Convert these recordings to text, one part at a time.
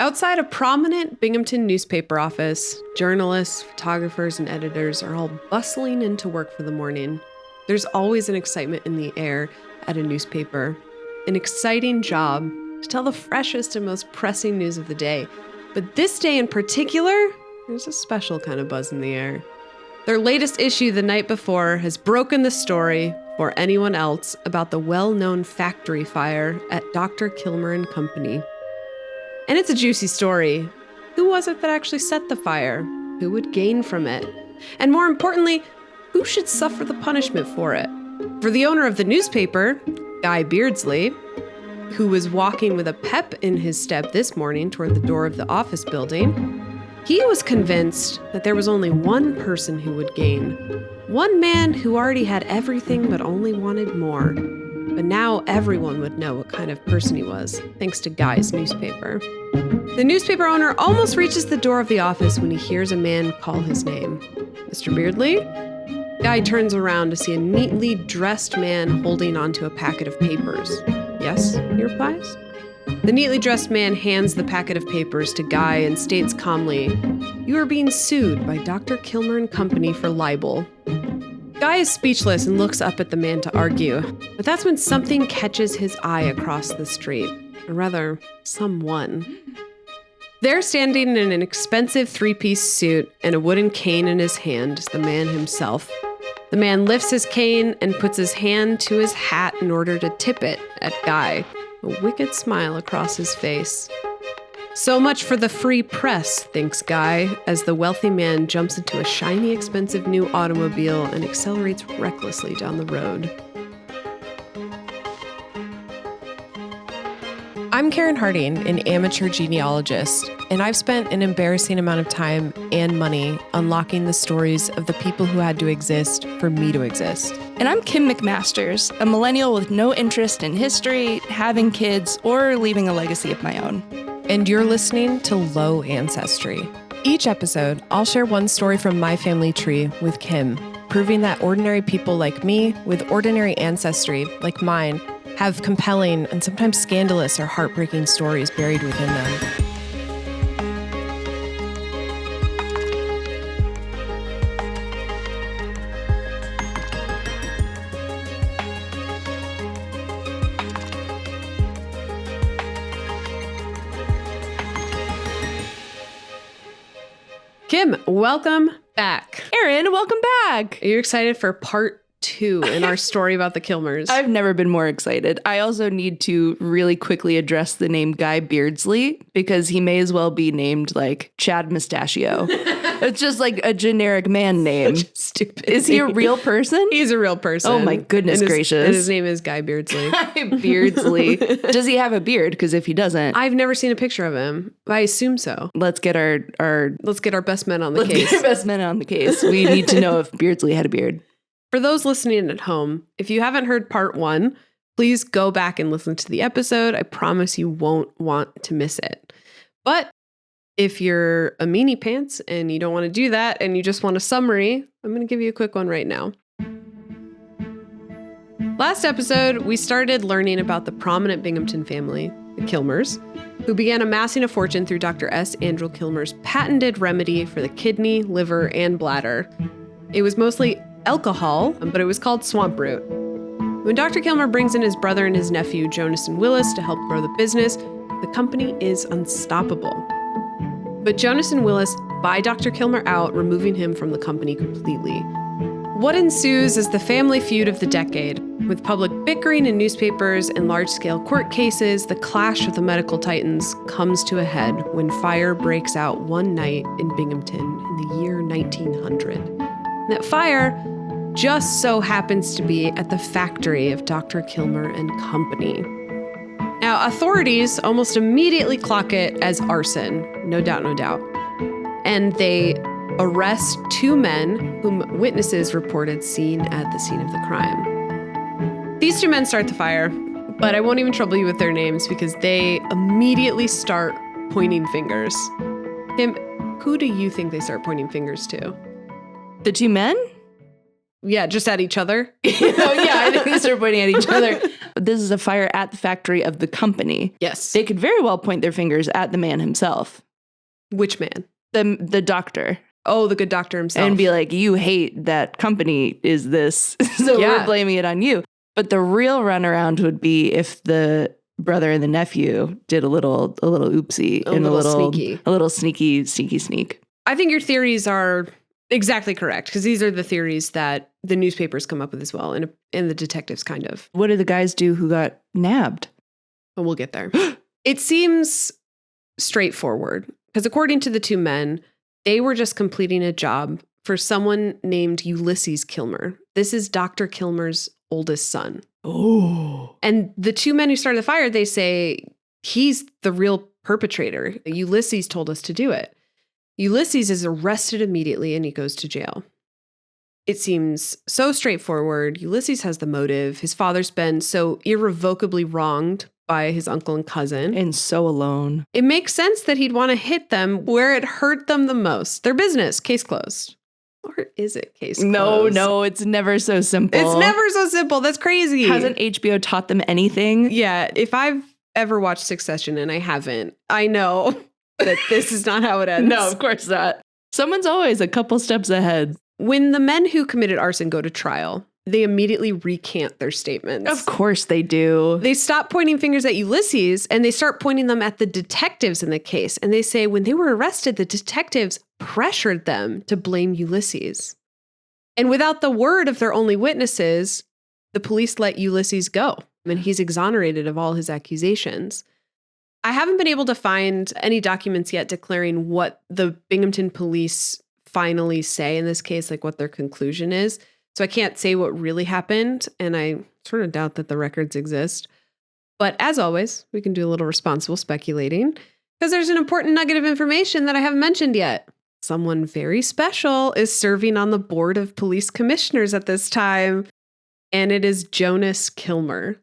Outside a prominent Binghamton newspaper office, journalists, photographers, and editors are all bustling into work for the morning. There's always an excitement in the air at a newspaper. An exciting job to tell the freshest and most pressing news of the day. But this day in particular, there's a special kind of buzz in the air. Their latest issue the night before has broken the story for anyone else about the well-known factory fire at Dr. Kilmer and Company. And it's a juicy story. Who was it that actually set the fire? Who would gain from it? And more importantly, who should suffer the punishment for it? For the owner of the newspaper, Guy Beardsley, who was walking with a pep in his step this morning toward the door of the office building, he was convinced that there was only one person who would gain. One man who already had everything but only wanted more. But now everyone would know what kind of person he was, thanks to Guy's newspaper. The newspaper owner almost reaches the door of the office when he hears a man call his name. Mr. Beardsley? Guy turns around to see a neatly dressed man holding onto a packet of papers. Yes, he replies. The neatly dressed man hands the packet of papers to Guy and states calmly, "You are being sued by Dr. Kilmer and Company for libel." Guy is speechless and looks up at the man to argue, but that's when something catches his eye across the street, or rather, someone. There, standing in an expensive three-piece suit and a wooden cane in his hand, is the man himself. The man lifts his cane and puts his hand to his hat in order to tip it at Guy, a wicked smile across his face. So much for the free press, thinks Guy, as the wealthy man jumps into a shiny, expensive new automobile and accelerates recklessly down the road. I'm Karyn Harding, an amateur genealogist, and I've spent an embarrassing amount of time and money unlocking the stories of the people who had to exist for me to exist. And I'm Kim McMasters, a millennial with no interest in history, having kids, or leaving a legacy of my own. And you're listening to Low Ancestry. Each episode, I'll share one story from my family tree with Kim, proving that ordinary people like me, with ordinary ancestry like mine, have compelling and sometimes scandalous or heartbreaking stories buried within them. Kim, welcome back. Aaron, welcome back. Are you excited for part 2 in our story about the Kilmers? I've never been more excited. I also need to really quickly address the name Guy Beardsley because he may as well be named like Chad Mustachio. It's just like a generic man name. Such a stupid Is he a real person? He's a real person. Oh my goodness gracious. And his name is Guy Beardsley. Guy Beardsley. Does he have a beard? Because if he doesn't, I've never seen a picture of him. I assume so. let's get our Best men on the case. Get our best men on the case. We need to know if Beardsley had a beard. For those listening at home, if you haven't heard part 1, please go back and listen to the episode. I promise you won't want to miss it. But if you're a meanie pants and you don't want to do that and you just want a summary, I'm going to give you a quick one right now. Last episode, we started learning about the prominent Binghamton family, the Kilmers, who began amassing a fortune through Dr. S. Andrew Kilmer's patented remedy for the kidney, liver, and bladder. It was mostly alcohol, but it was called swamp root. When Dr. Kilmer brings in his brother and his nephew, Jonas and Willis, to help grow the business, the company is unstoppable. But Jonas and Willis buy Dr. Kilmer out, removing him from the company completely. What ensues is the family feud of the decade. With public bickering in newspapers and large-scale court cases, the clash of the medical titans comes to a head when fire breaks out one night in Binghamton in the year 1900. That fire just so happens to be at the factory of Dr. Kilmer and Company. Now, authorities almost immediately clock it as arson, no doubt. And they arrest 2 men whom witnesses reported seen at the scene of the crime. These 2 men start the fire, but I won't even trouble you with their names because they immediately start pointing fingers. Kim, who do you think they start pointing fingers to? The 2 men? Yeah, just at each other. I think they start pointing at each other. This is a fire at the factory of the company. Yes. They could very well point their fingers at the man himself. Which man? The doctor. Oh, the good doctor himself. And be like, you hate that company is this, so we're blaming it on you. But the real runaround would be if the brother and the nephew did a little oopsie and a little sneaky sneak. I think your theories are exactly correct, because these are the theories that the newspapers come up with as well, and the detectives kind of. What did the guys do who got nabbed? And we'll get there. It seems straightforward, because according to the two men, they were just completing a job for someone named Ulysses Kilmer. This is Dr. Kilmer's oldest son. Oh. And the two men who started the fire, they say he's the real perpetrator. Ulysses told us to do it. Ulysses is arrested immediately and he goes to jail. It seems so straightforward. Ulysses has the motive. His father's been so irrevocably wronged by his uncle and cousin. And so alone. It makes sense that he'd want to hit them where it hurt them the most. Their business, case closed. Or is it case closed? No, it's never so simple. It's never so simple. That's crazy. Hasn't HBO taught them anything? Yeah, if I've ever watched Succession and I haven't, I know that this is not how it ends. No, of course not. Someone's always a couple steps ahead. When the men who committed arson go to trial, they immediately recant their statements. Of course they do. They stop pointing fingers at Ulysses and they start pointing them at the detectives in the case. And they say when they were arrested, the detectives pressured them to blame Ulysses. And without the word of their only witnesses, the police let Ulysses go. And he's exonerated of all his accusations. I haven't been able to find any documents yet declaring what the Binghamton police finally say in this case, like what their conclusion is. So I can't say what really happened, and I sort of doubt that the records exist. But as always, we can do a little responsible speculating, because there's an important nugget of information that I haven't mentioned yet. Someone very special is serving on the board of police commissioners at this time, and it is Jonas Kilmer.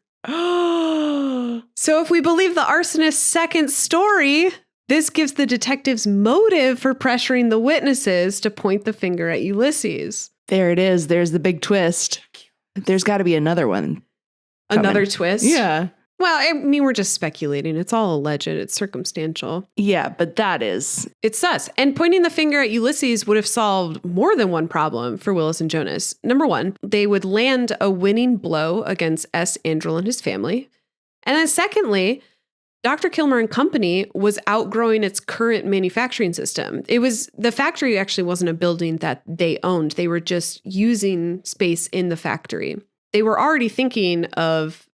So if we believe the arsonist's second story, this gives the detectives motive for pressuring the witnesses to point the finger at Ulysses. There it is. There's the big twist. There's got to be another one. Another twist? Yeah. Well, I mean, we're just speculating. It's all alleged. It's circumstantial. Yeah, but that is. It's sus. And pointing the finger at Ulysses would have solved more than one problem for Willis and Jonas. Number one, they would land a winning blow against S. Andrel and his family. And then secondly, Dr. Kilmer and Company was outgrowing its current manufacturing system. The factory actually wasn't a building that they owned. They were just using space in the factory. They were already thinking of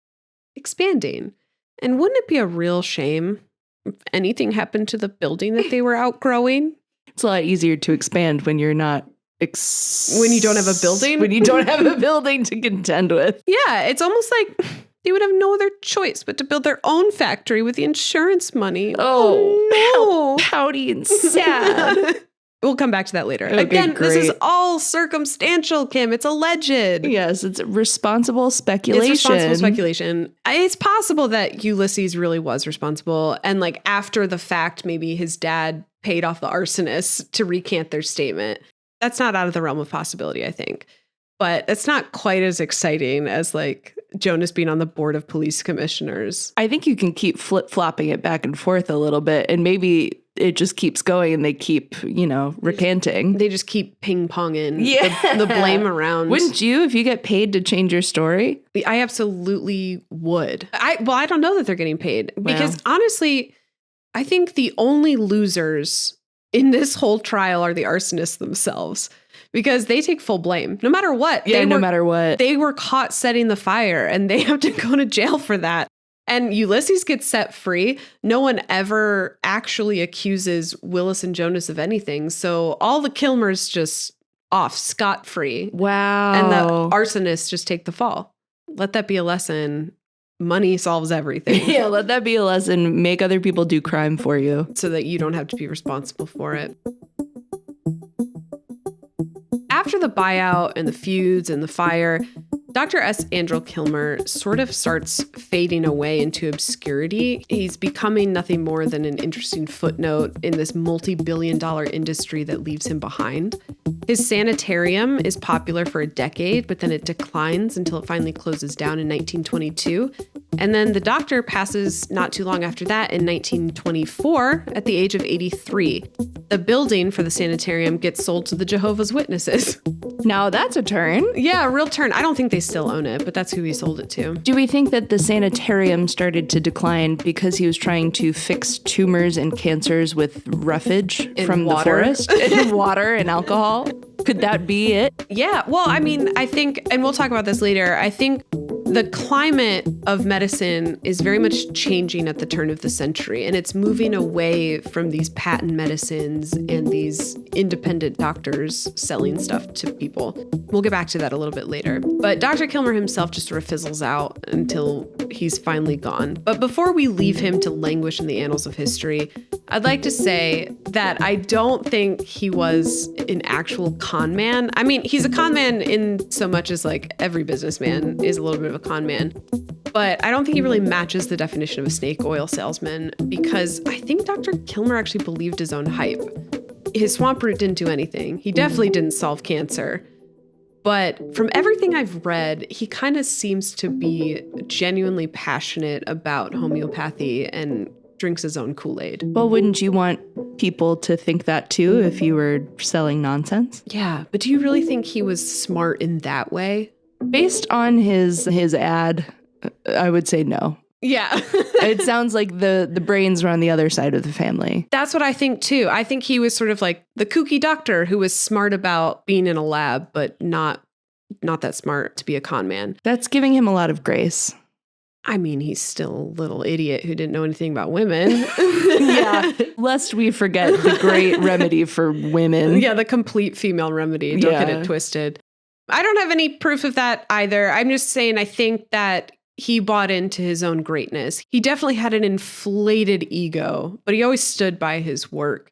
expanding. And wouldn't it be a real shame if anything happened to the building that they were outgrowing? It's a lot easier to expand when you're not when you don't have a building? When you don't have a building to contend with. Yeah, it's almost like they would have no other choice but to build their own factory with the insurance money. Oh, no. How pouty and sad. We'll come back to that later. Okay, Again, great. This is all circumstantial, Kim. It's alleged. Yes, it's responsible speculation. It's responsible speculation. It's possible that Ulysses really was responsible. And like after the fact, maybe his dad paid off the arsonists to recant their statement. That's not out of the realm of possibility, I think. But it's not quite as exciting as like Jonas being on the board of police commissioners. I think you can keep flip-flopping it back and forth a little bit, and maybe it just keeps going and they keep, recanting. They just keep ping-ponging the blame around. Wouldn't you if you get paid to change your story? I absolutely would. I don't know that they're getting paid because honestly, I think the only losers in this whole trial are the arsonists themselves. Because they take full blame, no matter what. Yeah, no matter what. They were caught setting the fire and they have to go to jail for that. And Ulysses gets set free. No one ever actually accuses Willis and Jonas of anything. So all the Kilmers just off scot-free. Wow. And the arsonists just take the fall. Let that be a lesson. Money solves everything. Yeah, let that be a lesson. Make other people do crime for you. So that you don't have to be responsible for it. After the buyout and the feuds and the fire, Dr. S. Andrew Kilmer sort of starts fading away into obscurity. He's becoming nothing more than an interesting footnote in this multi-billion-dollar industry that leaves him behind. His sanitarium is popular for a decade, but then it declines until it finally closes down in 1922. And then the doctor passes not too long after that in 1924 at the age of 83. The building for the sanitarium gets sold to the Jehovah's Witnesses. Now that's a turn. Yeah, a real turn. I don't think they still own it, but that's who he sold it to. Do we think that the sanitarium started to decline because he was trying to fix tumors and cancers with roughage from the forest? And water and alcohol? Could that be it? Yeah. Well, I mean, I think, and we'll talk about this later, I think the climate of medicine is very much changing at the turn of the century, and it's moving away from these patent medicines and these independent doctors selling stuff to people. We'll get back to that a little bit later. But Dr. Kilmer himself just sort of fizzles out until he's finally gone. But before we leave him to languish in the annals of history, I'd like to say that I don't think he was an actual con man. I mean, he's a con man in so much as like every businessman is a little bit of a con man. But I don't think he really matches the definition of a snake oil salesman, because I think Dr. Kilmer actually believed his own hype. His swamp root didn't do anything. He definitely didn't solve cancer. But from everything I've read, he kind of seems to be genuinely passionate about homeopathy and drinks his own Kool-Aid. Well, wouldn't you want people to think that too if you were selling nonsense? Yeah, but do you really think he was smart in that way? Based on his ad, I would say no. Yeah. It sounds like the brains were on the other side of the family. That's what I think too. I think he was sort of like the kooky doctor who was smart about being in a lab, but not that smart to be a con man. That's giving him a lot of grace. I mean, he's still a little idiot who didn't know anything about women. Yeah, lest we forget the great remedy for women. Yeah, the complete female remedy. Don't get it twisted. I don't have any proof of that either. I'm just saying I think that he bought into his own greatness. He definitely had an inflated ego, but he always stood by his work.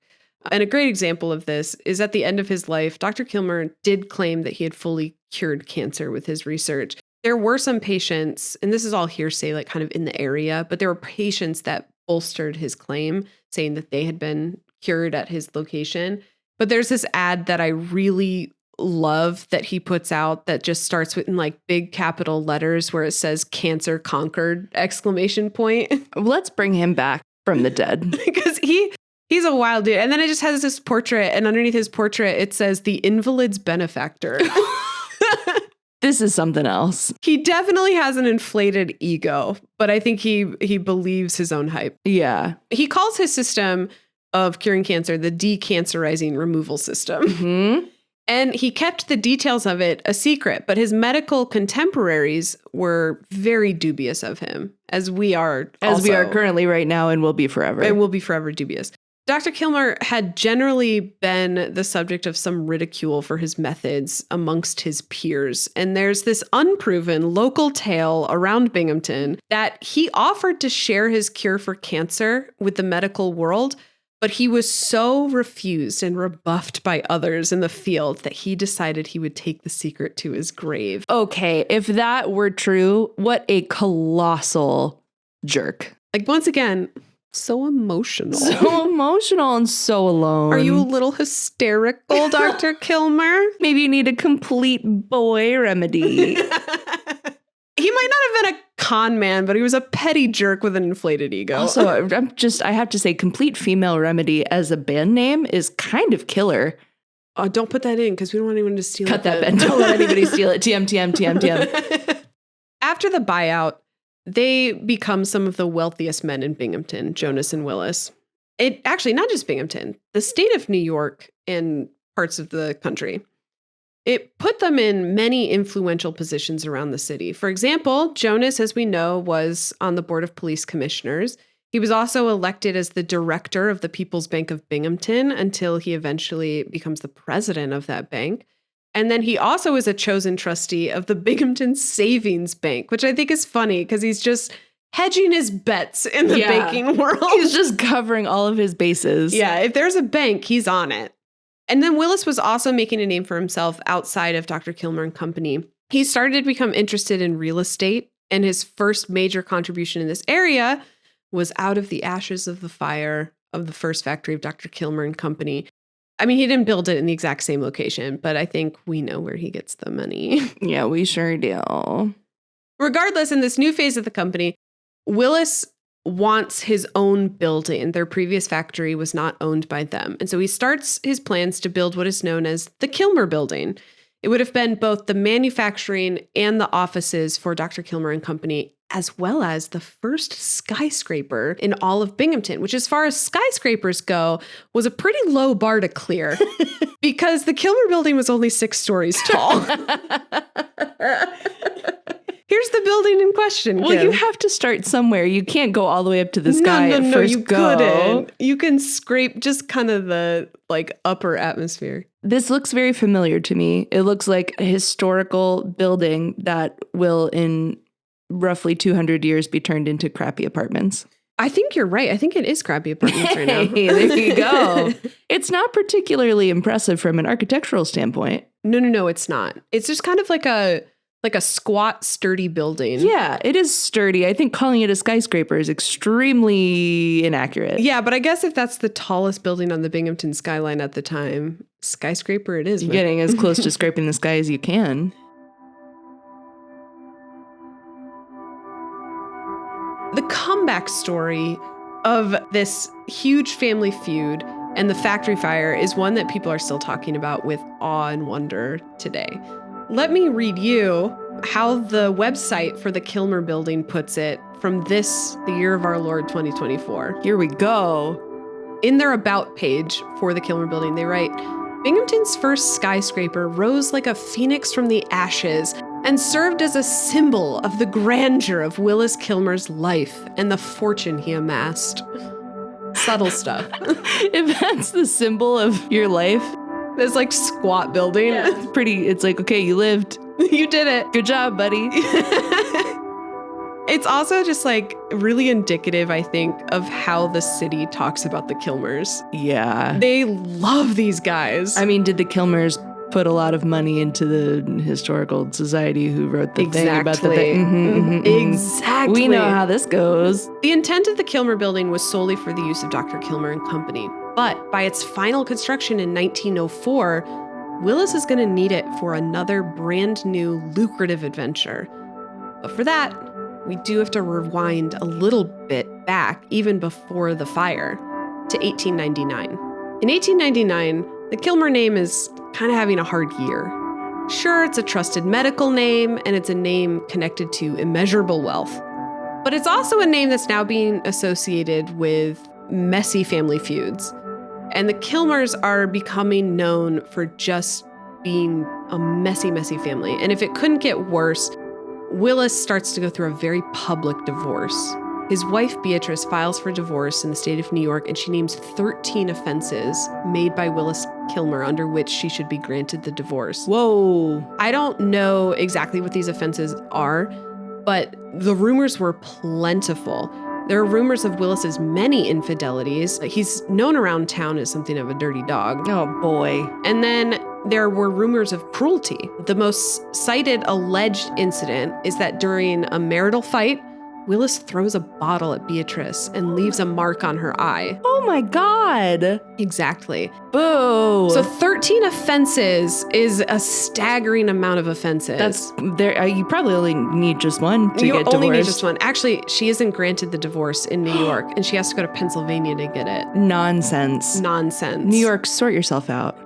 And a great example of this is at the end of his life, Dr. Kilmer did claim that he had fully cured cancer with his research. There were some patients, and this is all hearsay, like kind of in the area, but there were patients that bolstered his claim, saying that they had been cured at his location. But there's this ad that I really love that he puts out that just starts with in like big capital letters where it says "cancer conquered!" ! Let's bring him back from the dead. Because he's a wild dude. And then it just has this portrait, and underneath his portrait it says "the invalid's benefactor." This is something else. He definitely has an inflated ego, but I think he believes his own hype. Yeah. He calls his system of curing cancer the decancerizing removal system. Mm-hmm. And he kept the details of it a secret, but his medical contemporaries were very dubious of him, as we are currently right now and will be forever. And will be forever dubious. Dr. Kilmer had generally been the subject of some ridicule for his methods amongst his peers. And there's this unproven local tale around Binghamton that he offered to share his cure for cancer with the medical world, but he was so refused and rebuffed by others in the field that he decided he would take the secret to his grave. Okay, if that were true, what a colossal jerk. Like, once again, so emotional. So emotional and so alone. Are you a little hysterical, Dr. Kilmer? Maybe you need a complete boy remedy. He might not have been a con man, but he was a petty jerk with an inflated ego. Also, I have to say, Complete Female Remedy as a band name is kind of killer. Oh, don't put that in because we don't want anyone to steal it. Cut that, Ben. Don't let anybody steal it. TM. After the buyout, they become some of the wealthiest men in Binghamton, Jonas and Willis. It actually, not just Binghamton, the state of New York and parts of the country. It put them in many influential positions around the city. For example, Jonas, as we know, was on the Board of Police Commissioners. He was also elected as the director of the People's Bank of Binghamton until he eventually becomes the president of that bank. And then he also is a chosen trustee of the Binghamton Savings Bank, which I think is funny because he's just hedging his bets in the banking world. He's just covering all of his bases. Yeah, if there's a bank, he's on it. And then Willis was also making a name for himself outside of Dr. Kilmer and company. He started to become interested in real estate, and his first major contribution in this area was out of the ashes of the fire of the first factory of Dr. Kilmer and Company. I mean, he didn't build it in the exact same location, but I think we know where he gets the money. Yeah, we sure do. Regardless, in this new phase of the company, Willis wants his own building. Their previous factory was not owned by them. And so he starts his plans to build what is known as the Kilmer building. It would have been both the manufacturing and the offices for Dr. Kilmer and Company, as well as the first skyscraper in all of Binghamton, which, as far as skyscrapers go, was a pretty low bar to clear because the Kilmer building was only 6 stories tall. Here's the building in question, Kim. Well, you have to start somewhere. You can't go all the way up to the sky at first you couldn't. You can scrape just kind of the upper atmosphere. This looks very familiar to me. It looks like a historical building that will, in roughly 200 years, be turned into crappy apartments. I think you're right. I think it is crappy apartments right now. Hey, there you go. It's not particularly impressive from an architectural standpoint. No, it's not. It's just kind of like a squat, sturdy building. Yeah, it is sturdy. I think calling it a skyscraper is extremely inaccurate. Yeah, but I guess if that's the tallest building on the Binghamton skyline at the time, skyscraper it is. You're getting as close to scraping the sky as you can. The comeback story of this huge family feud and the factory fire is one that people are still talking about with awe and wonder today. Let me read you how the website for the Kilmer building puts it from the year of our Lord 2024. Here we go. In their about page for the Kilmer building, they write, Binghamton's first skyscraper rose like a phoenix from the ashes and served as a symbol of the grandeur of Willis Kilmer's life and the fortune he amassed. Subtle stuff. If that's the symbol of your life, this squat building. Yeah, it's like, okay, you lived. You did it. Good job, buddy. It's also just really indicative, I think, of how the city talks about the Kilmers. Yeah. They love these guys. I mean, did the Kilmers put a lot of money into the historical society who wrote the thing about the thing? Exactly. We know how this goes. The intent of the Kilmer building was solely for the use of Dr. Kilmer and Company. But by its final construction in 1904, Willis is going to need it for another brand new lucrative adventure. But for that, we do have to rewind a little bit back, even before the fire, to 1899. In 1899, the Kilmer name is kind of having a hard year. Sure, it's a trusted medical name, and it's a name connected to immeasurable wealth. But it's also a name that's now being associated with messy family feuds. And the Kilmers are becoming known for just being a messy, messy family. And if it couldn't get worse, Willis starts to go through a very public divorce. His wife, Beatrice, files for divorce in the state of New York, and she names 13 offenses made by Willis Kilmer under which she should be granted the divorce. Whoa. I don't know exactly what these offenses are, but the rumors were plentiful. There are rumors of Willis's many infidelities. He's known around town as something of a dirty dog. Oh, boy. And then there were rumors of cruelty. The most cited alleged incident is that during a marital fight, Willis throws a bottle at Beatrice and leaves a mark on her eye. Oh my God. Exactly. Boo. So 13 offenses is a staggering amount of offenses. That's there. You probably only need just one to get divorced. You only need just one. Actually, she isn't granted the divorce in New York, and she has to go to Pennsylvania to get it. Nonsense. Nonsense. New York, sort yourself out.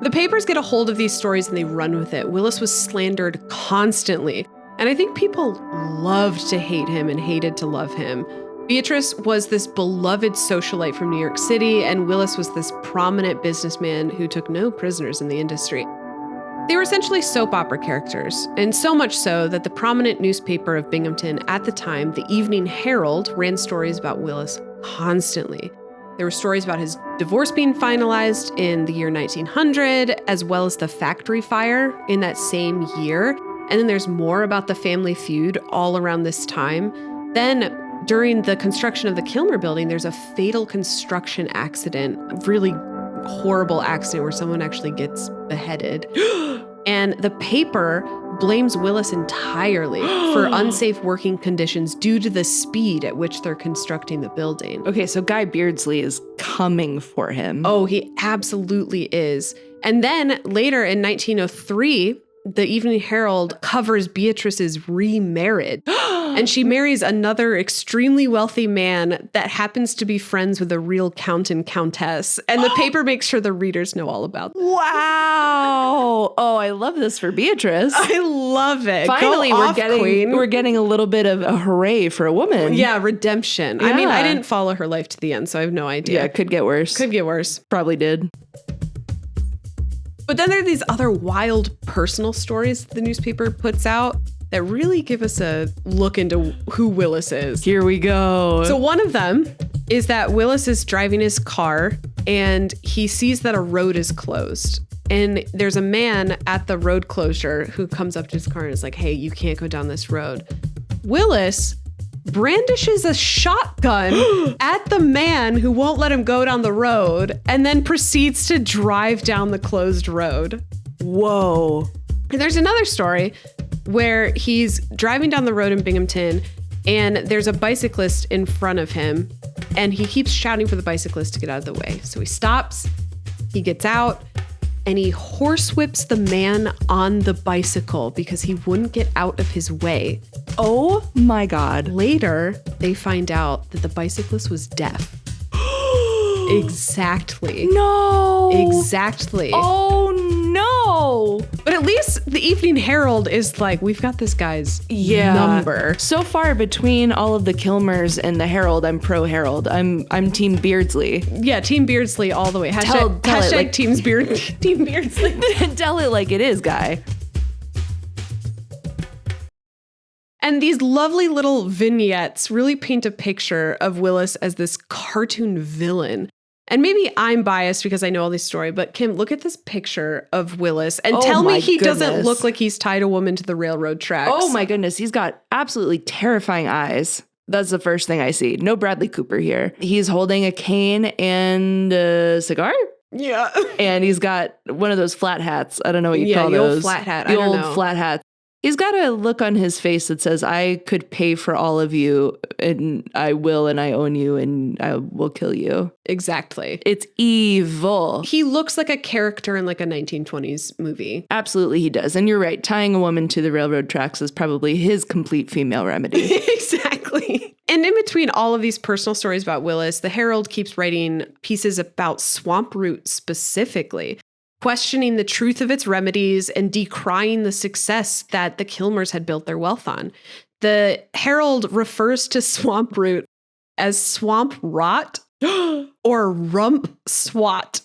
The papers get a hold of these stories and they run with it. Willis was slandered constantly. And I think people loved to hate him and hated to love him. Beatrice was this beloved socialite from New York City, and Willis was this prominent businessman who took no prisoners in the industry. They were essentially soap opera characters, and so much so that the prominent newspaper of Binghamton at the time, the Evening Herald, ran stories about Willis constantly. There were stories about his divorce being finalized in the year 1900, as well as the factory fire in that same year. And then there's more about the family feud all around this time. Then during the construction of the Kilmer building, there's a fatal construction accident, a really horrible accident where someone actually gets beheaded. And the paper blames Willis entirely for unsafe working conditions due to the speed at which they're constructing the building. Okay, so Guy Beardsley is coming for him. Oh, he absolutely is. And then later in 1903, the Evening Herald covers Beatrice's remarriage. And she marries another extremely wealthy man that happens to be friends with a real count and countess. And the paper makes sure the readers know all about this. Wow. Oh, I love this for Beatrice. I love it. Finally, we're getting a little bit of a hooray for a woman. Yeah, redemption. Yeah. I mean, I didn't follow her life to the end, so I have no idea. Yeah, it could get worse. Could get worse. Probably did. But then there are these other wild personal stories the newspaper puts out that really give us a look into who Willis is. Here we go. So one of them is that Willis is driving his car and he sees that a road is closed. And there's a man at the road closure who comes up to his car and is like, hey, you can't go down this road. Willis brandishes a shotgun at the man who won't let him go down the road and then proceeds to drive down the closed road. Whoa. And there's another story where he's driving down the road in Binghamton and there's a bicyclist in front of him and he keeps shouting for the bicyclist to get out of the way. So he stops, he gets out, and he horsewhips the man on the bicycle because he wouldn't get out of his way. Oh my God. Later, they find out that the bicyclist was deaf. Exactly. No. Exactly. Oh no. But at least the Evening Herald is like, we've got this guy's number. So far between all of the Kilmers and the Herald, I'm pro Herald. I'm Team Beardsley. Yeah, Team Beardsley all the way. Hashtag it like, Team Beardsley. Tell it like it is, Guy. And these lovely little vignettes really paint a picture of Willis as this cartoon villain. And maybe I'm biased because I know all this story, but Kim, look at this picture of Willis and tell me he doesn't look like he's tied a woman to the railroad tracks. Oh my goodness, he's got absolutely terrifying eyes. That's the first thing I see. No Bradley Cooper here. He's holding a cane and a cigar? Yeah. And he's got one of those flat hats. I don't know what you call those. The old flat hat. The old flat hat. He's got a look on his face that says, I could pay for all of you, and I will, and I own you, and I will kill you. Exactly. It's evil. He looks like a character in like a 1920s movie. Absolutely he does. And you're right. Tying a woman to the railroad tracks is probably his complete female remedy. Exactly. And in between all of these personal stories about Willis, the Herald keeps writing pieces about swamp root specifically, questioning the truth of its remedies and decrying the success that the Kilmers had built their wealth on. The Herald refers to swamp root as swamp rot or rump swat.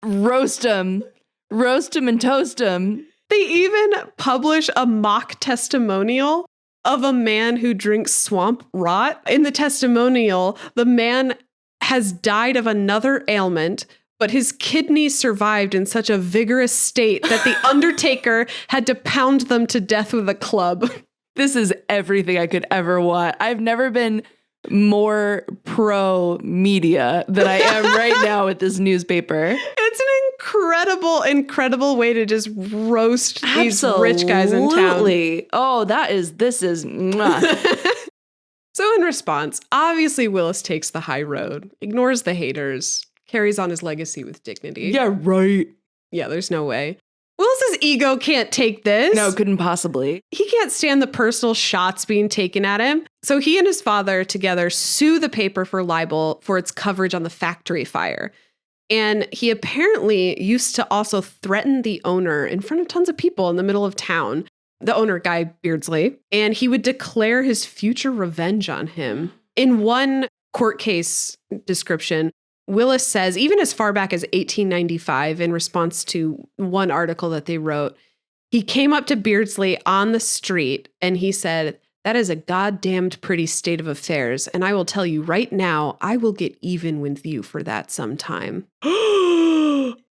Roast 'em and toast 'em. They even publish a mock testimonial of a man who drinks swamp rot. In the testimonial, the man has died of another ailment, but his kidneys survived in such a vigorous state that the undertaker had to pound them to death with a club. This is everything I could ever want. I've never been more pro-media than I am right now with this newspaper. It's an incredible way to just roast these rich guys in town. Oh, this is. So in response, obviously Willis takes the high road, ignores the haters, carries on his legacy with dignity. Yeah, right. Yeah, there's no way. Willis's ego can't take this. No, couldn't possibly. He can't stand the personal shots being taken at him. So he and his father together sue the paper for libel for its coverage on the factory fire. And he apparently used to also threaten the owner in front of tons of people in the middle of town, the owner, Guy Beardsley, and he would declare his future revenge on him. In one court case description, Willis says, even as far back as 1895, in response to one article that they wrote, he came up to Beardsley on the street and he said, "That is a goddamned pretty state of affairs. And I will tell you right now, I will get even with you for that sometime."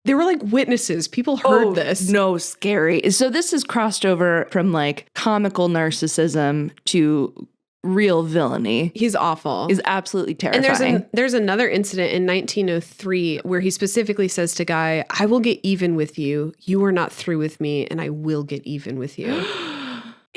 They were like witnesses. People heard this. No, scary. So this has crossed over from like comical narcissism to real villainy. He's awful. He's absolutely terrifying. And there's another incident in 1903 where he specifically says to Guy, I will get even with you. You are not through with me, and I will get even with you.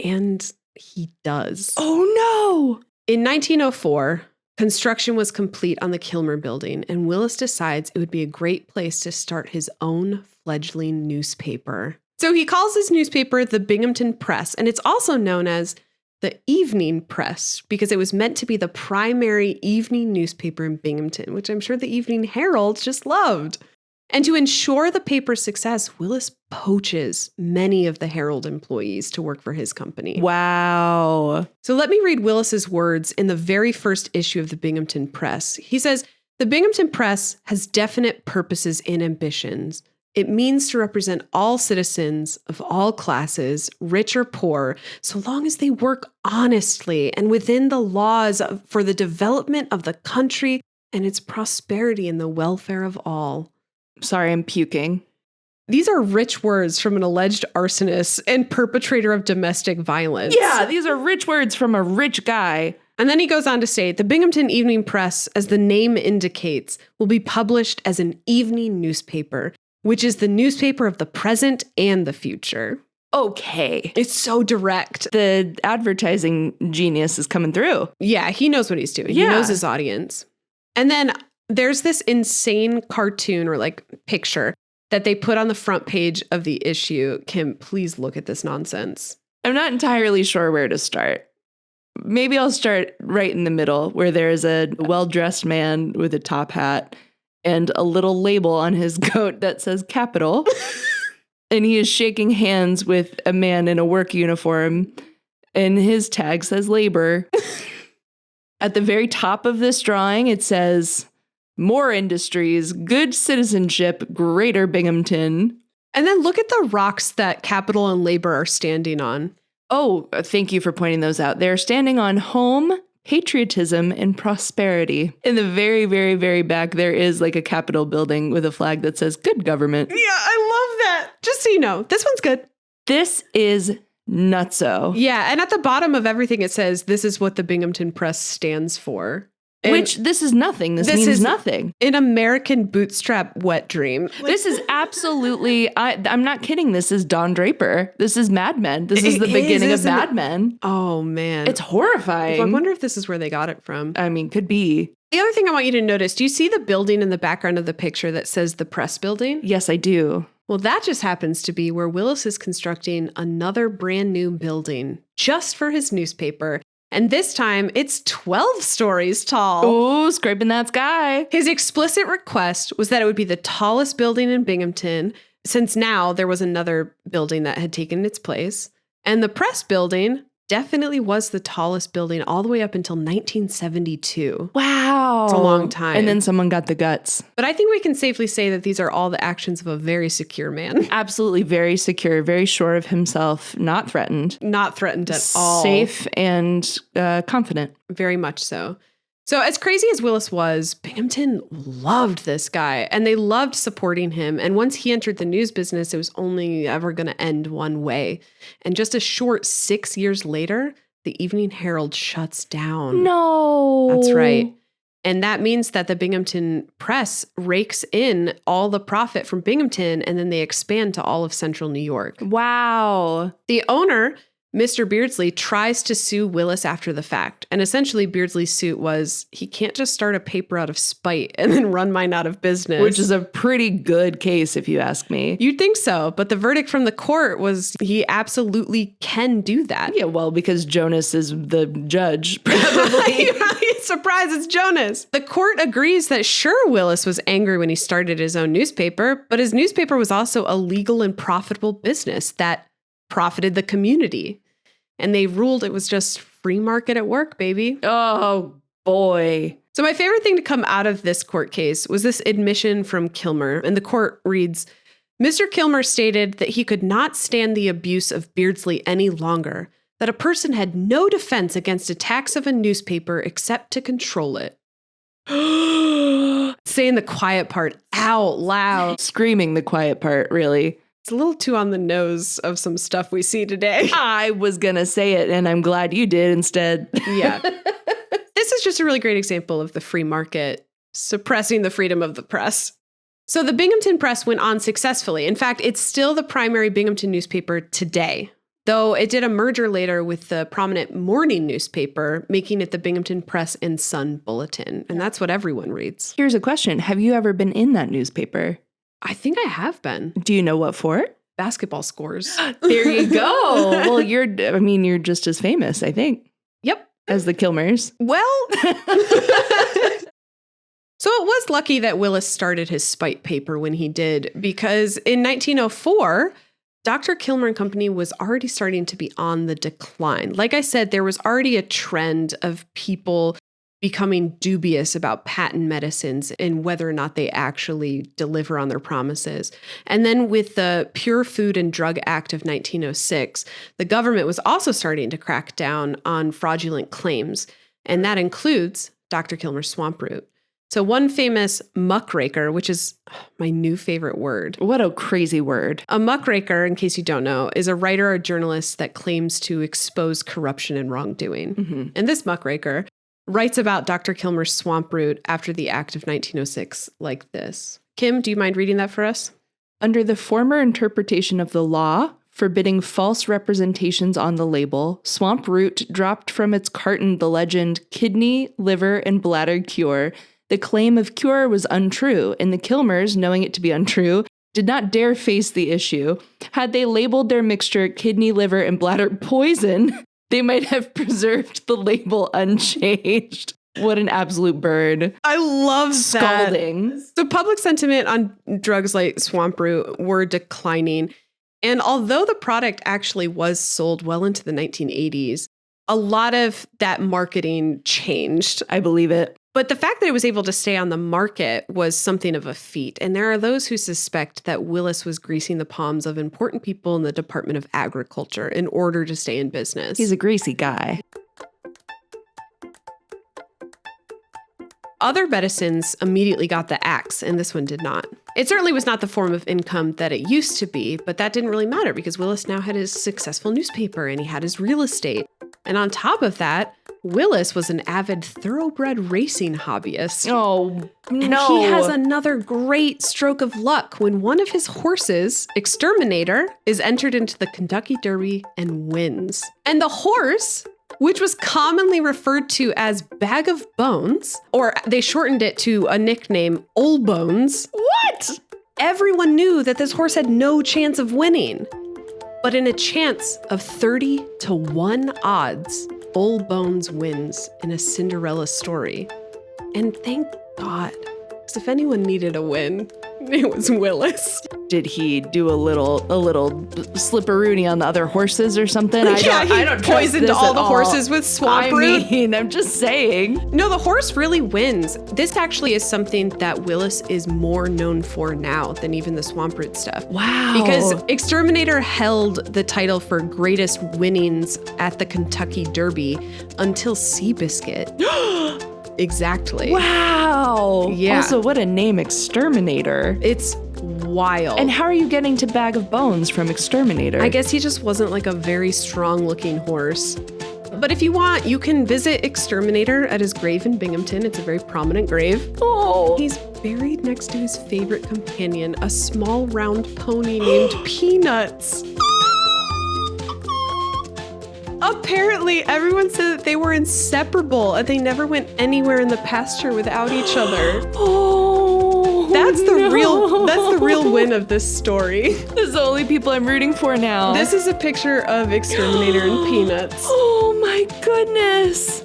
And he does. Oh, no. In 1904, construction was complete on the Kilmer building, and Willis decides it would be a great place to start his own fledgling newspaper. So he calls his newspaper the Binghamton Press, and it's also known as the Evening Press because it was meant to be the primary evening newspaper in Binghamton, which I'm sure the Evening Herald just loved. And to ensure the paper's success, Willis poaches many of the Herald employees to work for his company. Wow. So let me read Willis's words in the very first issue of the Binghamton Press. He says, the Binghamton Press has definite purposes and ambitions. It means to represent all citizens of all classes, rich or poor, so long as they work honestly and within the laws for the development of the country and its prosperity and the welfare of all. Sorry, I'm puking. These are rich words from an alleged arsonist and perpetrator of domestic violence. Yeah, these are rich words from a rich guy. And then he goes on to say, the Binghamton Evening Press, as the name indicates, will be published as an evening newspaper, which is the newspaper of the present and the future. Okay. It's so direct. The advertising genius is coming through. Yeah, he knows what he's doing. Yeah. He knows his audience. And then there's this insane cartoon or like picture that they put on the front page of the issue. Kim, please look at this nonsense. I'm not entirely sure where to start. Maybe I'll start right in the middle where there's a well-dressed man with a top hat and a little label on his coat that says Capital. And he is shaking hands with a man in a work uniform, and his tag says labor. At the very top of this drawing, it says, more industries, good citizenship, greater Binghamton. And then look at the rocks that Capital and Labor are standing on. Oh, thank you for pointing those out. They're standing on home, patriotism, and prosperity. In the very, very, very back, there is like a Capitol building with a flag that says good government. Yeah, I love that. Just so you know, this one's good. This is nutso. Yeah, and at the bottom of everything, it says, this is what the Binghamton Press stands for. And which, this is nothing. This means nothing. An American bootstrap wet dream. This is absolutely, I'm not kidding. This is Don Draper. This is Mad Men. This is the beginning of Mad Men. Oh, man. It's horrifying. I wonder if this is where they got it from. I mean, could be. The other thing I want you to notice, do you see the building in the background of the picture that says the press building? Yes, I do. Well, that just happens to be where Willis is constructing another brand new building just for his newspaper. And this time, it's 12 stories tall. Oh, scraping that sky. His explicit request was that it would be the tallest building in Binghamton, since now there was another building that had taken its place. And the press building definitely was the tallest building all the way up until 1972. Wow. It's a long time. And then someone got the guts. But I think we can safely say that these are all the actions of a very secure man. Absolutely very secure, very sure of himself, not threatened. Not threatened at all. Safe and confident. Very much so. So as crazy as Willis was, Binghamton loved this guy and they loved supporting him. And once he entered the news business, it was only ever going to end one way. And just a short 6 years later, the Evening Herald shuts down. No. That's right. And that means that the Binghamton Press rakes in all the profit from Binghamton and then they expand to all of central New York. Wow. The owner, Mr. Beardsley, tries to sue Willis after the fact. And essentially Beardsley's suit was he can't just start a paper out of spite and then run mine out of business. Which is a pretty good case if you ask me. You'd think so. But the verdict from the court was he absolutely can do that. Yeah, well, because Jonas is the judge, probably. Surprise, it's Jonas. The court agrees that sure, Willis was angry when he started his own newspaper, but his newspaper was also a legal and profitable business that profited the community. And they ruled it was just free market at work, baby. Oh, boy. So my favorite thing to come out of this court case was this admission from Kilmer. And the court reads, Mr. Kilmer stated that he could not stand the abuse of Beardsley any longer, that a person had no defense against attacks of a newspaper except to control it. Saying the quiet part out loud. Screaming the quiet part, really. It's a little too on the nose of some stuff we see today. I was going to say it, and I'm glad you did instead. Yeah. This is just a really great example of the free market suppressing the freedom of the press. So the Binghamton Press went on successfully. In fact, it's still the primary Binghamton newspaper today, though it did a merger later with the prominent morning newspaper, making it the Binghamton Press and Sun Bulletin. And that's what everyone reads. Here's a question. Have you ever been in that newspaper? I think I have been. Do you know what for? Basketball scores. There you go. Well, you're just as famous, I think. Yep. As the Kilmers. Well, so it was lucky that Willis started his spite paper when he did, because in 1904, Dr. Kilmer and Company was already starting to be on the decline. Like I said, there was already a trend of people becoming dubious about patent medicines and whether or not they actually deliver on their promises. And then with the Pure Food and Drug Act of 1906, the government was also starting to crack down on fraudulent claims. And that includes Dr. Kilmer's swamp root. So one famous muckraker, which is my new favorite word. What a crazy word. A muckraker, in case you don't know, is a writer or journalist that claims to expose corruption and wrongdoing. Mm-hmm. And this muckraker writes about Dr. Kilmer's swamp root after the Act of 1906 like this. Kim, do you mind reading that for us? Under the former interpretation of the law, forbidding false representations on the label, swamp root dropped from its carton the legend, kidney, liver, and bladder cure. The claim of cure was untrue, and the Kilmers, knowing it to be untrue, did not dare face the issue. Had they labeled their mixture kidney, liver, and bladder poison, they might have preserved the label unchanged. What an absolute bird. I love Scalding. That. The public sentiment on drugs like swamp root were declining. And although the product actually was sold well into the 1980s, a lot of that marketing changed. I believe it. But the fact that it was able to stay on the market was something of a feat. And there are those who suspect that Willis was greasing the palms of important people in the Department of Agriculture in order to stay in business. He's a greasy guy. Other medicines immediately got the axe, and this one did not. It certainly was not the form of income that it used to be, but that didn't really matter because Willis now had his successful newspaper and he had his real estate. And on top of that, Willis was an avid thoroughbred racing hobbyist. Oh, no. And he has another great stroke of luck when one of his horses, Exterminator, is entered into the Kentucky Derby and wins. And the horse, which was commonly referred to as Bag of Bones, or they shortened it to a nickname, Old Bones. What? Everyone knew that this horse had no chance of winning. But in a chance of 30-1 odds, Old Bones wins in a Cinderella story. And thank God, because if anyone needed a win, it was Willis. Did he do a little slipperoony on the other horses or something? I don't poisoned all the horses with swamp root. I'm just saying. No, the horse really wins. This actually is something that Willis is more known for now than even the swamp root stuff. Wow. Because Exterminator held the title for greatest winnings at the Kentucky Derby until Seabiscuit. Exactly. Wow. Yeah. Also, what a name, Exterminator. It's wild. And how are you getting to Bag of Bones from Exterminator? I guess he just wasn't like a very strong looking horse. But if you want, you can visit Exterminator at his grave in Binghamton. It's a very prominent grave. Oh. He's buried next to his favorite companion, a small round pony named Peanuts. Apparently, everyone said that they were inseparable and they never went anywhere in the pasture without each other. Oh, that's the real win of this story. This is the only people I'm rooting for now. This is a picture of Exterminator and Peanuts. Oh my goodness.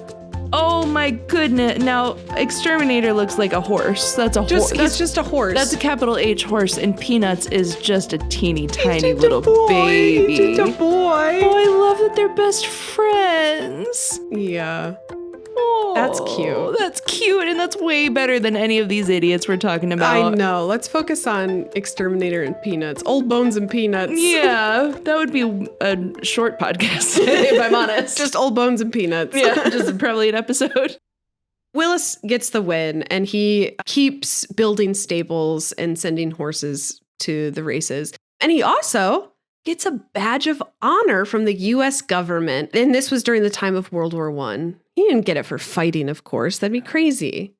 Oh my goodness. Now, Exterminator looks like a horse. That's a horse. That's just a horse. That's a capital H horse, and Peanuts is just a teeny tiny little baby. Just a boy. Oh, I love that they're best friends. Yeah. Oh, that's cute. That's cute, and that's way better than any of these idiots we're talking about. I know. Let's focus on Exterminator and Peanuts. Old Bones and Peanuts. Yeah, that would be a short podcast, if I'm honest. Just Old Bones and Peanuts. Yeah, just probably an episode. Willis gets the win, and he keeps building stables and sending horses to the races. And he also gets a badge of honor from the U.S. government. And this was during the time of World War I. He didn't get it for fighting, of course. That'd be crazy.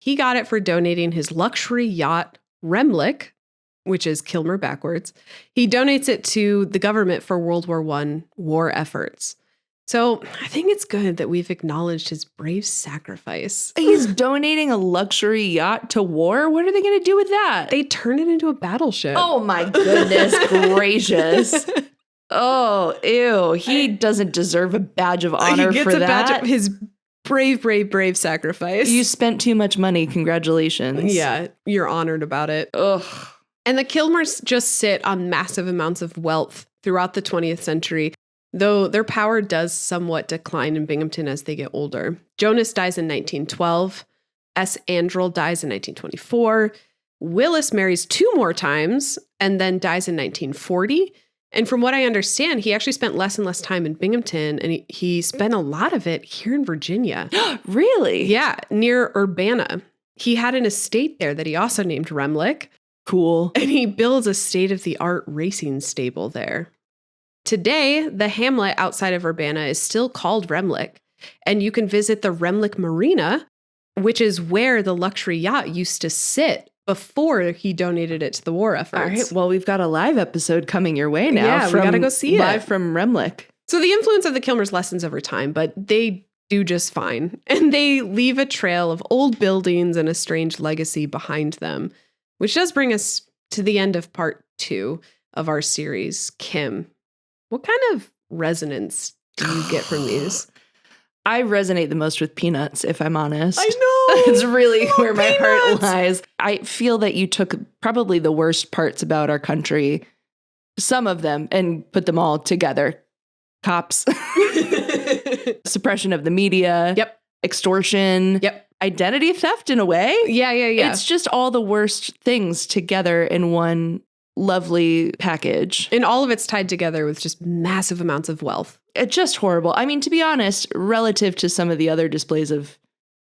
He got it for donating his luxury yacht, Remlik, which is Kilmer backwards. He donates it to the government for World War I war efforts. So I think it's good that we've acknowledged his brave sacrifice. He's donating a luxury yacht to war? What are they going to do with that? They turn it into a battleship. Oh my goodness gracious. Oh, ew. He doesn't deserve a badge of honor for that. He gets a badge of his brave sacrifice. You spent too much money. Congratulations. Yeah, you're honored about it. Ugh. And the Kilmers just sit on massive amounts of wealth throughout the 20th century, though their power does somewhat decline in Binghamton as they get older. Jonas dies in 1912. S. Andrel dies in 1924. Willis marries 2 more times and then dies in 1940. And from what I understand, he actually spent less and less time in Binghamton, and he spent a lot of it here in Virginia. Really? Yeah, near Urbana. He had an estate there that he also named Remlik. Cool. And he builds a state-of-the-art racing stable there. Today, the hamlet outside of Urbana is still called Remlik, and you can visit the Remlik Marina, which is where the luxury yacht used to sit before he donated it to the war efforts. All right. Well, we've got a live episode coming your way now. Yeah, we gotta go see it. Live from Remlik. So the influence of the Kilmers lessens over time, but they do just fine. And they leave a trail of old buildings and a strange legacy behind them, which does bring us to the end of part 2 of our series. Kim, what kind of resonance do you get from these? I resonate the most with peanuts, if I'm honest. I know. It's really where my heart Peanuts. lies. I feel that you took probably the worst parts about our country, some of them, and put them all together. Cops, suppression of the media, Yep. extortion, Yep. identity theft in a way. Yeah. It's just all the worst things together in one lovely package. And all of it's tied together with just massive amounts of wealth. It's just horrible. I mean, to be honest, relative to some of the other displays of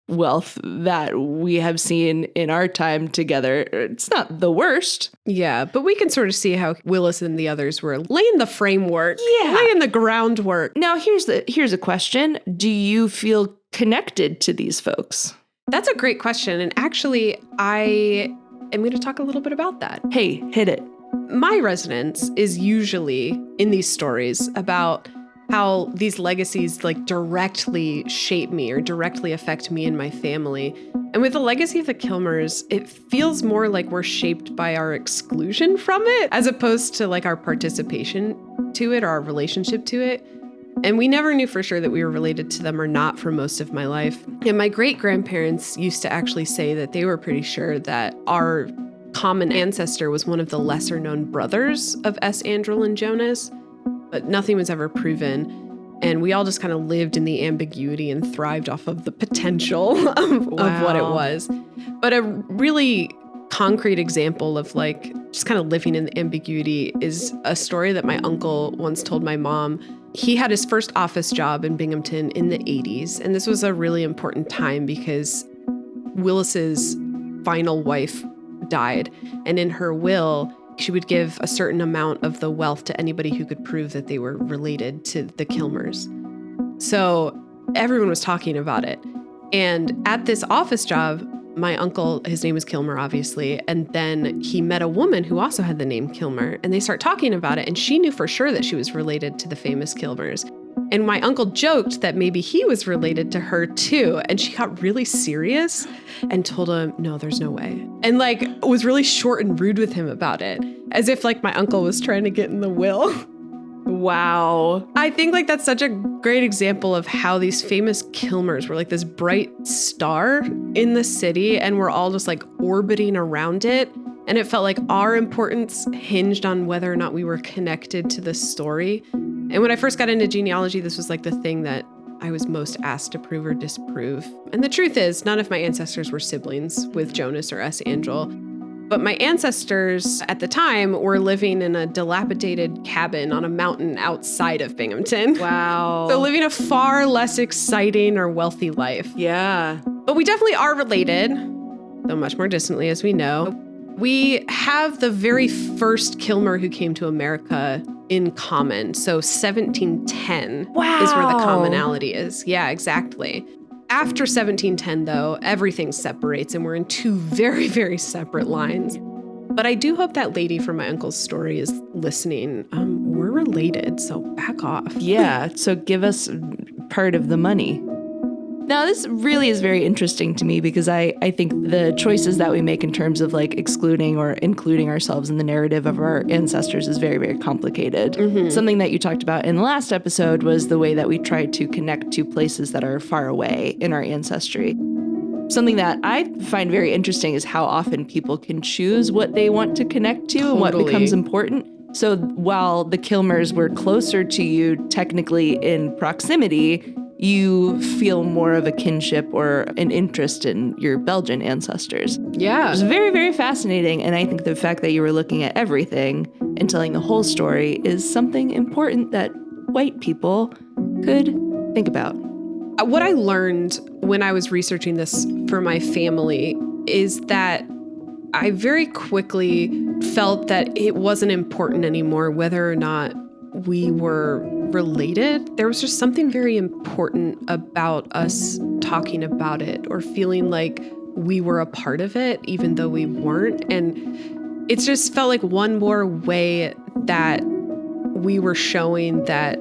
wealth that we have seen in our time together, it's not the worst. Yeah, but we can sort of see how Willis and the others were laying the framework, Yeah. laying the groundwork. Now, here's a question. Do you feel connected to these folks? That's a great question. And actually, I am going to talk a little bit about that. Hey, hit it. My resonance is usually in these stories about how these legacies like directly shape me or directly affect me and my family. And with the legacy of the Kilmers, it feels more like we're shaped by our exclusion from it as opposed to like our participation to it or our relationship to it. And we never knew for sure that we were related to them or not for most of my life. And my great-grandparents used to actually say that they were pretty sure that our common ancestor was one of the lesser-known brothers of S. Andrel and Jonas, but nothing was ever proven. And we all just kind of lived in the ambiguity and thrived off of the potential of what it was. But a really concrete example of like just kind of living in the ambiguity is a story that my uncle once told my mom. He had his first office job in Binghamton in the 80s. And this was a really important time because Willis's final wife died. And in her will, she would give a certain amount of the wealth to anybody who could prove that they were related to the Kilmers. So everyone was talking about it. And at this office job, my uncle, his name was Kilmer, obviously, and then he met a woman who also had the name Kilmer, and they start talking about it, and she knew for sure that she was related to the famous Kilmers. And my uncle joked that maybe he was related to her too, and she got really serious and told him, no, there's no way. And like was really short and rude with him about it, as if like my uncle was trying to get in the will. Wow. I think like that's such a great example of how these famous Kilmers were like this bright star in the city, and we're all just like orbiting around it. And it felt like our importance hinged on whether or not we were connected to the story. And when I first got into genealogy, this was like the thing that I was most asked to prove or disprove. And the truth is, none of my ancestors were siblings with Jonas or S. Andrel. But my ancestors at the time were living in a dilapidated cabin on a mountain outside of Binghamton. Wow. So living a far less exciting or wealthy life. Yeah. But we definitely are related, though much more distantly, as we know. We have the very first Kilmer who came to America in common. So 1710 is where the commonality is. Yeah, exactly. After 1710, though, everything separates and we're in two very, very separate lines. But I do hope that lady from my uncle's story is listening. We're related, so back off. Yeah, so give us part of the money. Now, this really is very interesting to me because I think the choices that we make in terms of like excluding or including ourselves in the narrative of our ancestors is very, very complicated. Mm-hmm. Something that you talked about in the last episode was the way that we try to connect to places that are far away in our ancestry. Something that I find very interesting is how often people can choose what they want to connect to and what becomes important. So while the Kilmers were closer to you technically in proximity, you feel more of a kinship or an interest in your Belgian ancestors. Yeah. It's very, very fascinating. And I think the fact that you were looking at everything and telling the whole story is something important that white people could think about. What I learned when I was researching this for my family is that I very quickly felt that it wasn't important anymore whether or not we were related. There was just something very important about us talking about it or feeling like we were a part of it, even though we weren't. And it just felt like one more way that we were showing that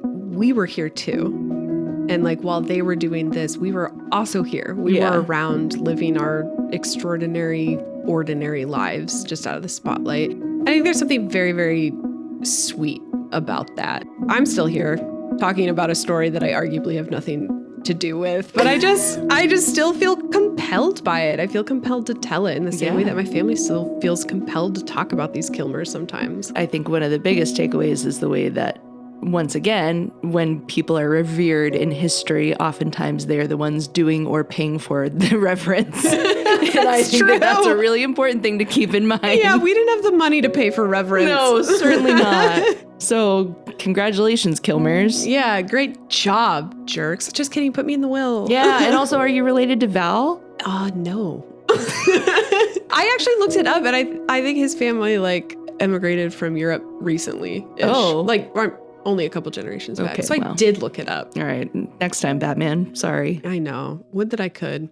we were here too. And like, while they were doing this, we were also here. We were around living our extraordinary, ordinary lives just out of the spotlight. I think there's something very, very sweet about that. I'm still here talking about a story that I arguably have nothing to do with, but I just still feel compelled by it. I feel compelled to tell it in the same way that my family still feels compelled to talk about these Kilmers sometimes. I think one of the biggest takeaways is the way that, once again, when people are revered in history, oftentimes they're the ones doing or paying for the reverence. And I think that's a really important thing to keep in mind. Yeah, we didn't have the money to pay for reverence. No, certainly not. So, congratulations, Kilmers. Yeah, great job, jerks. Just kidding, put me in the will. Yeah, and also, are you related to Val? No. I actually looked it up, and I think his family, like, emigrated from Europe recently. Oh. Like, only a couple generations back. Okay, So I did look it up. All right, next time, Batman. Sorry. I know. Would that I could.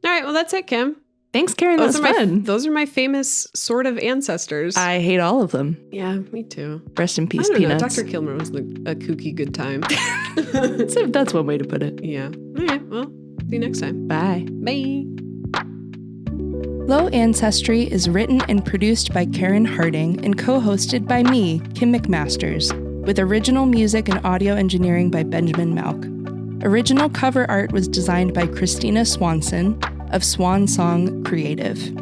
All right, well, that's it, Kim. Thanks, Karyn. That was fun. Those are my famous sort of ancestors. I hate all of them. Yeah, me too. Rest in peace, Peanuts. Dr. Kilmer was a kooky good time. That's one way to put it. Yeah. All right, well, see you next time. Bye. Bye. Low Ancestry is written and produced by Karyn Harding and co-hosted by me, Kim McMasters, with original music and audio engineering by Benjamin Malk. Original cover art was designed by Christina Swanson of Swansong Creative.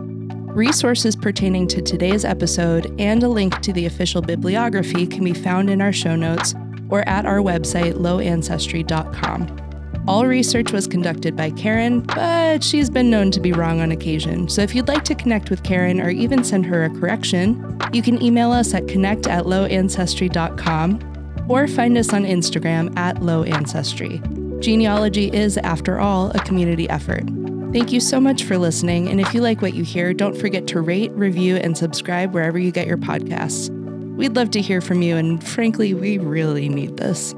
Resources pertaining to today's episode and a link to the official bibliography can be found in our show notes or at our website, lowancestry.com. All research was conducted by Karyn, but she's been known to be wrong on occasion. So if you'd like to connect with Karyn or even send her a correction, you can email us at connect@lowancestry.com or find us on Instagram @lowancestry. Genealogy is, after all, a community effort. Thank you so much for listening, and if you like what you hear, don't forget to rate, review, and subscribe wherever you get your podcasts. We'd love to hear from you, and frankly, we really need this.